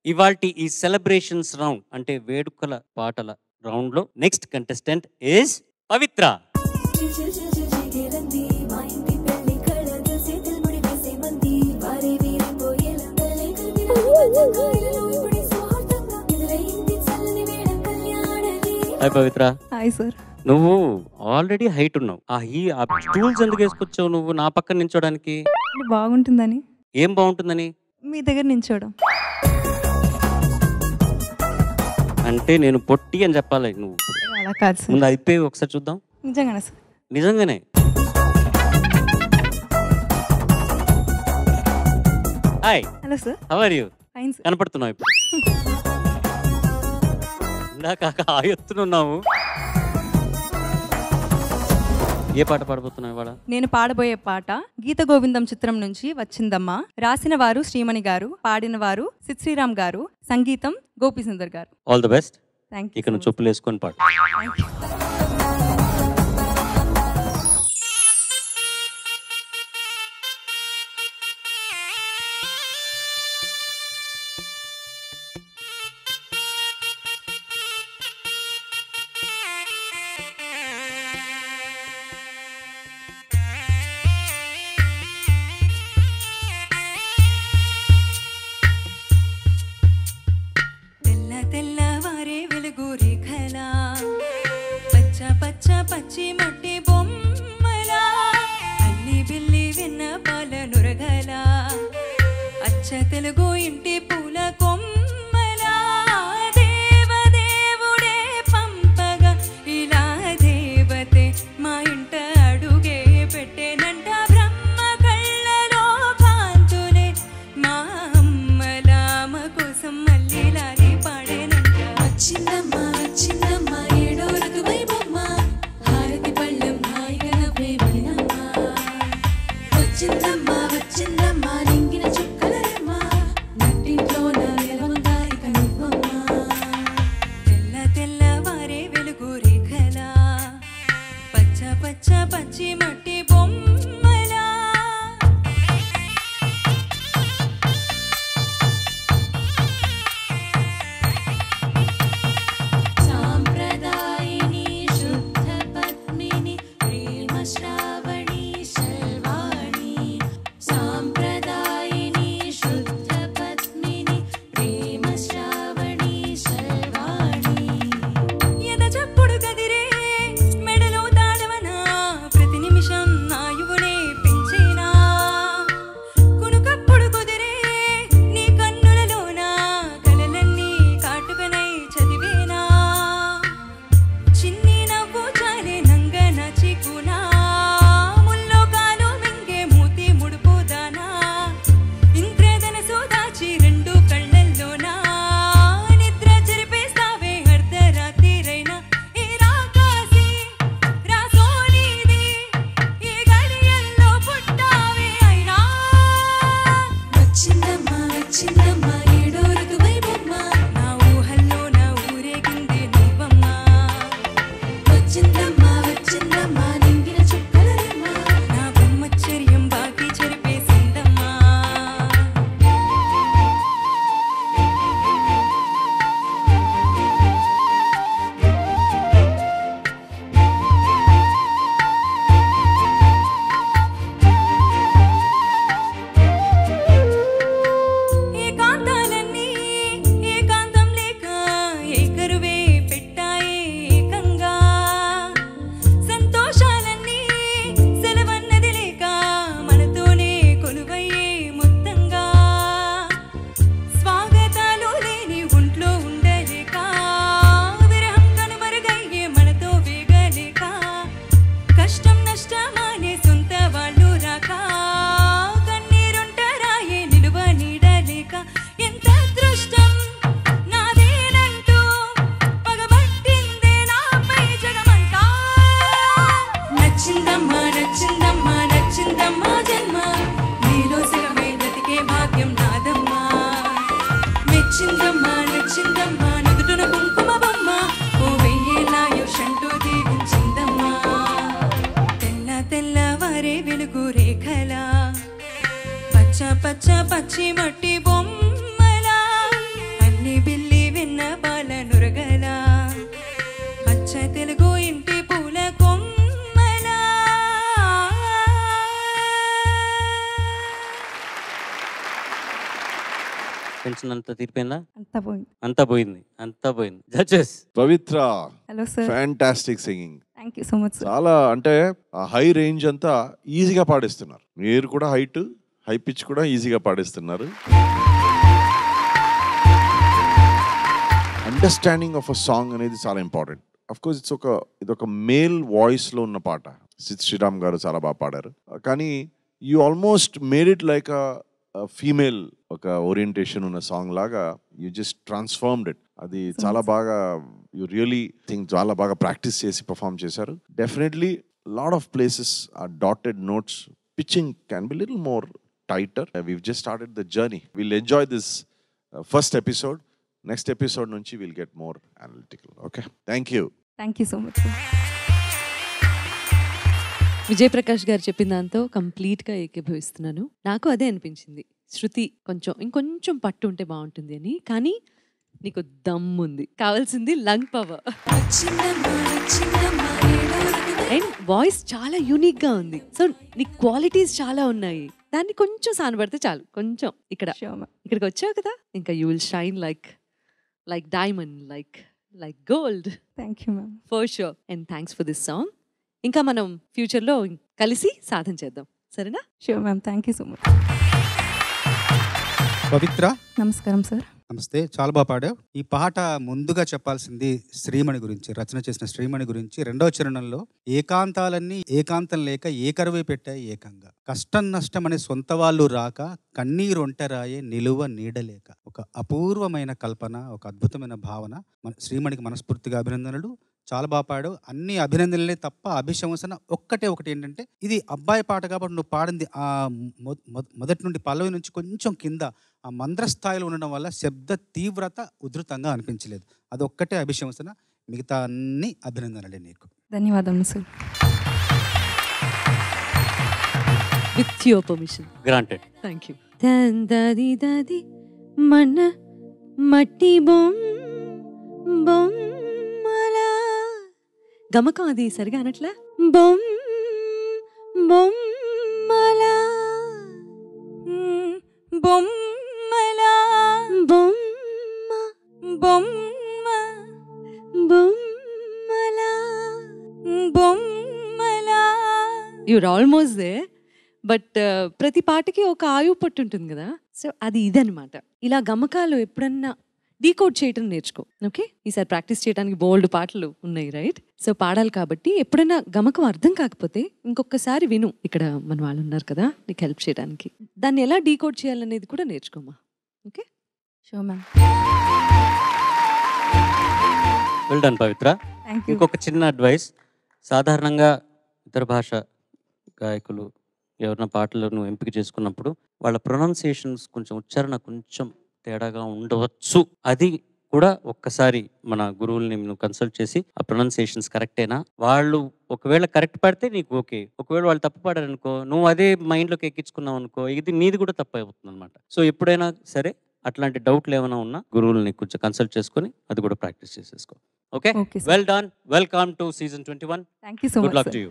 ఇవాల్టి ఈ celebrations round అంటే వేడుకల పాటల రౌండ్ లో next contestant is Pavitra. Hi Pavitra. Hi sir. నువ్వు ఆల్రెడీ హైట్ ఉన్నావు. ఆ స్టూల్స్ ఎందుకు వేసుకొచ్చావు నువ్వు నా పక్కన నించోడానికి? బాగుంటుందని. ఏం బాగుంటుందని? మీ దగ్గర నించోడం. అంటే నేను పొట్టి అని చెప్పాలి నువ్వు. అలా కాదు సార్. ముందు అయిపోయి ఒకసారి చూద్దాం. నిజంగానే సార్? నిజంగానే. Hi. Hello sir. How are you? Fine sir. కనపడుతున్నావు ఇప్పుడు. ఇందాక ఆయొత్తున్నావు. ఏ పాట పాడబోతున్నావు ఇవాళ? నేను పాడబోయే పాట గీత గోవిందం చిత్రం నుంచి వచ్చిందమ్మా. రాసిన వారు శ్రీమణి గారు, పాడిన వారు సిద్ శ్రీరామ్ గారు, సంగీతం గోపీసుందర్ గారు. All the best. Thank you. ఇక నువ్వు చెప్పులు వేసుకొని పాడు. పచ్చి మట్టి బొమ్మలా అల్లి బిల్లి వెన్న పాల నురగలా అచ్చ తెలుగు ఇంటి పూల కొమ్మలా దేవదేవుడే పంపగా ఇలా దేవతే మా ఇంట అడుగే పెట్టేనంట. బ్రహ్మ కళ్ళలో కాంతులే మా అమ్మలా మా కోసం మళ్ళీ లాలి పాడేనంట. వచ్చిందమ్మా వచ్చిందమ్మా ఏడో ఋతువై వచ్చిందమ్మా వచ్చిందమ్మా నింగిన చుక్కలమ్మా నట్టింట్లో నా ఇక నువ్వమ్మా. తెల్ల తెల్లవారే వెలుగు రేఖలా పచ్చ పచ్చ పచ్చి మట్టి బొమ్మలా. సాంప్రదాయిని శుద్ధ పద్మిని ప్రేమ శ్రావణి సాంప్రదాయిని శుద్ధ పద్మిని ప్రేమ శ్రావణి శర్వాణి. ఎద చప్పుడు కదిరే మెడలో తాడవనా ప్రతి నిమిషం ఆయువునే పెంచేనా. కునుకప్పుడు కుదిరే నీ కన్నులలోనా కలలన్నీ కాటుకనై చదివేనా. చిన్ని నవ్వు చాలే నంగ నచికునా రెండు కళ్ళల్లోనా నిద్ర చెరిపేస్తావే అర్ధరాత్రిరైనా. ఏ రాకాసి రాసోనిది ఈ గడియల్లో పుట్టావే అయినా. వచ్చిందమ్మా వచ్చిందమ్మా ఏడో ఋతువై బొమ్మ నా ఊహల్లో నా ఊరేగింది నువ్వమ్మా. వచ్చిందమ్మా వచ్చిందమ్మా నింగిన చుక్కలమ్మా నా బ్రహ్మచర్యం బాకీ చెరిపేసిందమ్మా. ఏకాంతాలన్నీ ఏకాంతం లేక ఏకరువే పెట్టాయే ఏకంగా. సంతోషాలన్నీ సెలవన్నది లేక మనతోనే కొలువయ్యే మొత్తంగా. స్వాగతాలు లేని ఒంట్లో ఉండలేక విరహం కనుమరుగయ్యే మనతో వేగలేక. కష్టం నష్టమానే సొంత వాళ్ళు రాక కన్నీరుంటరాయే నిలువ నీడలేక. ఎంత అదృష్టం నాదేనంటూ పగబట్టిందే నాపై జగమంతా. నచ్చిందమ్మా నచ్చిందమ్మా నచ్చిందమ్మా జన్మ నీలో సగమే బ్రతికే భాగ్యం నాదమ్మా. మెచ్చిందమ్మా నచ్చిందమ్మా నుదుటున కుంకుమ బొమ్మ ఓ వెయ్యేలాయుషంటూ దీవించిందమ్మా. తెల్ల తెల్లవారే వెలుగు రేఖలా పచ్చ పచ్చ పచ్చి మట్టి బొమ్మలా టెన్షన్ అంతా తీరిపోయిందా? అంతా పోయింది. అంతా పోయింది. Judges. Pavitra, hello sir. Fantastic singing. Thank you so much sir. చాలా అంటే ఆ హై రేంజ్ అంతా ఈజీగా పాడిస్తున్నారు. మీరు కూడా హై పిచ్ కూడా ఈజీగా పాడిస్తున్నారు. అండర్స్టాండింగ్ ఆఫ్ అ సాంగ్ అనేది చాలా ఇంపార్టెంట్. అఫ్ కోర్స్ ఇది ఒక మేల్ వాయిస్ లో ఉన్న పాట. సిద్ శ్రీరామ్ గారు చాలా బాగా పాడారు. కానీ you almost made it like a female ఒక ఓరియంటేషన్ ఉన్న సాంగ్ లాగా యూ జస్ట్ ట్రాన్స్ఫార్మ్డ్ ఇట్. అది చాలా బాగా యూ రియలీ థింక్ చాలా బాగా ప్రాక్టీస్ చేసి పర్ఫామ్ చేశారు. Definitely lot of places are dotted notes. Pitching can be little more tighter. We've just started the journey. Will enjoy this first episode. Next episode నుంచి will get more analytical. Okay, thank you so much sir. Vijay Prakash గారు చెప్పిన దాంతో కంప్లీట్గా ఏకీభవిస్తున్నాను. నాకు అదే అనిపించింది. శృతి ఇంకొంచెం పట్టు ఉంటే బాగుంటుంది అని. కానీ నీకు దమ్ముంది. కావాల్సింది లంగ్ పవర్. అండ్ వాయిస్ చాలా యూనిక్గా ఉంది. సో నీ క్వాలిటీస్ చాలా ఉన్నాయి. దాన్ని కొంచెం సానబడితే చాలు. కొంచెం ఇక్కడికి వచ్చావు కదా, ఇంకా you will shine like diamond, like gold. Thank you ma'am. For sure. And thanks for this song. ఇంకా మనం ఫ్యూచర్లో కలిసి సాధన చేద్దాం, సరేనా? Sure ma'am. Thank you so much. Pavitra, నమస్కారం సార్. నమస్తే. చాలా బాగా పాడావు. ఈ పాట ముందుగా చెప్పాల్సింది శ్రీమణి గురించి, రచన చేసిన శ్రీమణి గురించి. రెండవ చరణంలో ఏకాంతాలన్నీ ఏకాంతం లేక ఏకరువై పెట్టాయి ఏకంగా, కష్టం నష్టం అనే సొంత వాళ్ళు రాక కన్నీరు ఒంటరాయే నిలువ నీడలేక. ఒక అపూర్వమైన కల్పన, ఒక అద్భుతమైన భావన. శ్రీమణికి మనస్ఫూర్తిగా అభినందనలు. చాలా బాగా పాడావు. అన్ని అభినందనలే తప్ప అభిశంసన ఒకటి ఏంటంటే, ఇది అబ్బాయి పాట కాబట్టి నువ్వు పాడింది ఆ మొదటి నుండి పల్లవి నుంచి కొంచెం కింద ఆ మంద్ర స్థాయిలో ఉండడం వల్ల శబ్ద తీవ్రత ఉధృతంగా అనిపించలేదు. అదొక్కటే అభిశంసన. మిగతా అన్ని అభినందనలే నీకు. ధన్యవాదములు sir. With your permission. Granted. Thank you. దాది మన మట్టి బొమ్మలా. గమకం అది సరిగా అనట్లా. బొమ్మలా బొమ్మలా బొమ్మలా. Your almost they. బట్ ప్రతి పాటకి ఒక ఆయువు పట్టు ఉంటుంది కదా. సో అది ఇదనమాట. ఇలా గమకాలు ఎప్పుడన్నా డీకోడ్ చేయటం నేర్చుకో. ఓకే, ఈసారి ప్రాక్టీస్ చేయడానికి బోల్డ్ పాటలు ఉన్నాయి, రైట్? సో పాడాలి కాబట్టి ఎప్పుడైనా గమకం అర్థం కాకపోతే ఇంకొకసారి విను. ఇక్కడ మన వాళ్ళు ఉన్నారు కదా నీకు హెల్ప్ చేయడానికి. దాన్ని ఎలా డీకోడ్ చేయాలనేది కూడా నేర్చుకోమా. Okay, sure ma'am. Well done Pavitra. ఇంకొక చిన్న అడ్వైస్. సాధారణంగా ఇతర భాష గాయకులు ఎవరైనా పాటలను ఎంపిక చేసుకున్నప్పుడు వాళ్ళ ప్రొనౌన్సియేషన్స్ కొంచెం ఉచ్చారణ కొంచెం తేడాగా ఉండవచ్చు. అది కూడా ఒక్కసారి మన గురువుల్ని నువ్వు కన్సల్ట్ చేసి ఆ ప్రొనౌన్సియేషన్స్ కరెక్టేనా, వాళ్ళు ఒకవేళ కరెక్ట్ పాడితే నీకు ఓకే, ఒకవేళ వాళ్ళు తప్పు పాడారనుకో నువ్వు అదే మైండ్లోకి ఎక్కించుకున్నావు అనుకో, ఇది నీది కూడా తప్పు అయిపోతుంది అనమాట. సో ఎప్పుడైనా సరే అట్లాంటి డౌట్లు ఏమైనా ఉన్నా గురువుల్ని కొంచెం కన్సల్ట్ చేసుకొని అది కూడా ప్రాక్టీస్ చేసేసుకో. Okay, well done. Welcome to season 21. Thank you so much. Good luck to you.